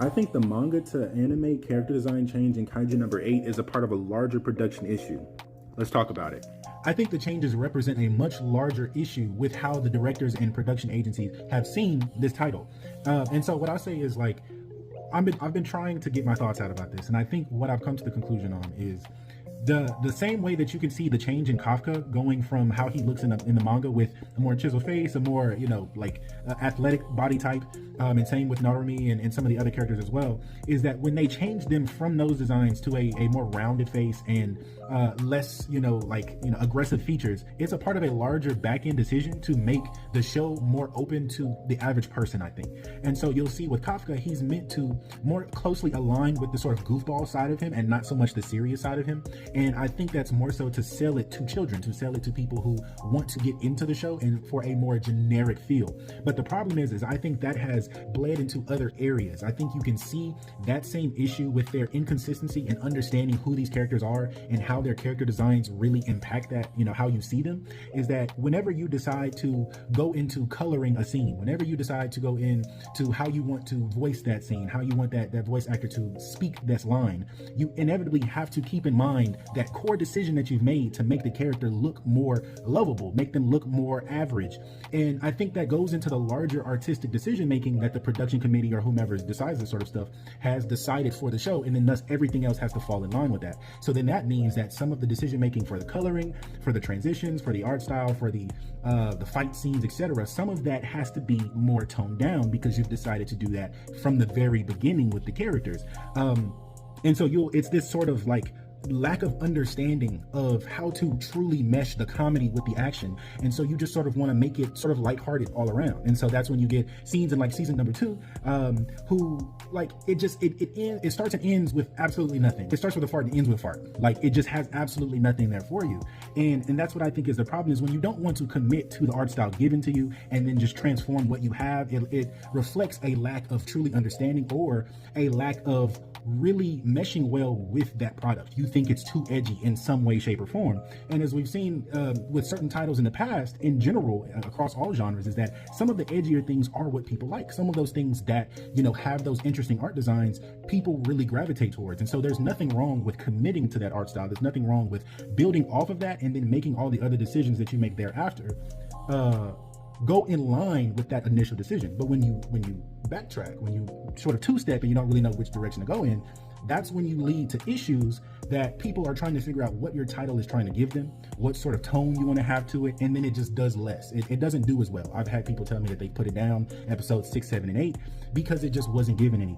I think the manga to anime character design change in Kaiju number 8 is a part of a larger production issue. Let's talk about it. I think the changes represent a much larger issue with how the directors and production agencies have seen this title. And so what I say is, like, I've been trying to get my thoughts out about this, and I think what I've come to the conclusion on is the same way that you can see the change in Kafka going from how he looks in the manga with a more chiseled face, a more athletic body type, and same with Narumi and some of the other characters as well, is that when they changed them from those designs to a more rounded face and less aggressive features, it's a part of a larger back-end decision to make the show more open to the average person, I think. And so you'll see with Kafka, he's meant to more closely align with the sort of goofball side of him and not so much the serious side of him. And I think that's more so to sell it to children, to sell it to people who want to get into the show and for a more generic feel. But the problem is I think that has bled into other areas. I think you can see that same issue with their inconsistency in understanding who these characters are and how their character designs really impact that, how you see them, is that whenever you decide to go into coloring a scene, whenever you decide to go into how you want to voice that scene, how you want that voice actor to speak this line, you inevitably have to keep in mind that core decision that you've made to make the character look more lovable, make them look more average. And I think that goes into the larger artistic decision making that the production committee or whomever decides this sort of stuff has decided for the show, and then thus everything else has to fall in line with that. So then that means that some of the decision making for the coloring, for the transitions, for the art style, for the fight scenes, etc., some of that has to be more toned down because you've decided to do that from the very beginning with the characters. And so it's this sort of like lack of understanding of how to truly mesh the comedy with the action, and so you just sort of want to make it sort of lighthearted all around. And so that's when you get scenes in like season number 2 who like it starts and ends with absolutely nothing. It starts with a fart and ends with a fart. Like, it just has absolutely nothing there for you. And that's what I think is the problem, is when you don't want to commit to the art style given to you and then just transform what you have, it reflects a lack of truly understanding or a lack of really meshing well with that product. You think it's too edgy in some way, shape, or form. And as we've seen with certain titles in the past, in general, across all genres, is that some of the edgier things are what people like. Some of those things that, have those interesting art designs, people really gravitate towards. And so there's nothing wrong with committing to that art style. There's nothing wrong with building off of that and then making all the other decisions that you make thereafter go in line with that initial decision. But when you backtrack, when you sort of two-step and you don't really know which direction to go in, that's when you lead to issues that people are trying to figure out what your title is trying to give them, what sort of tone you want to have to it, and then it just does less. It doesn't do as well. I've had people tell me that they put it down episodes 6, 7, and 8 because it just wasn't given anything.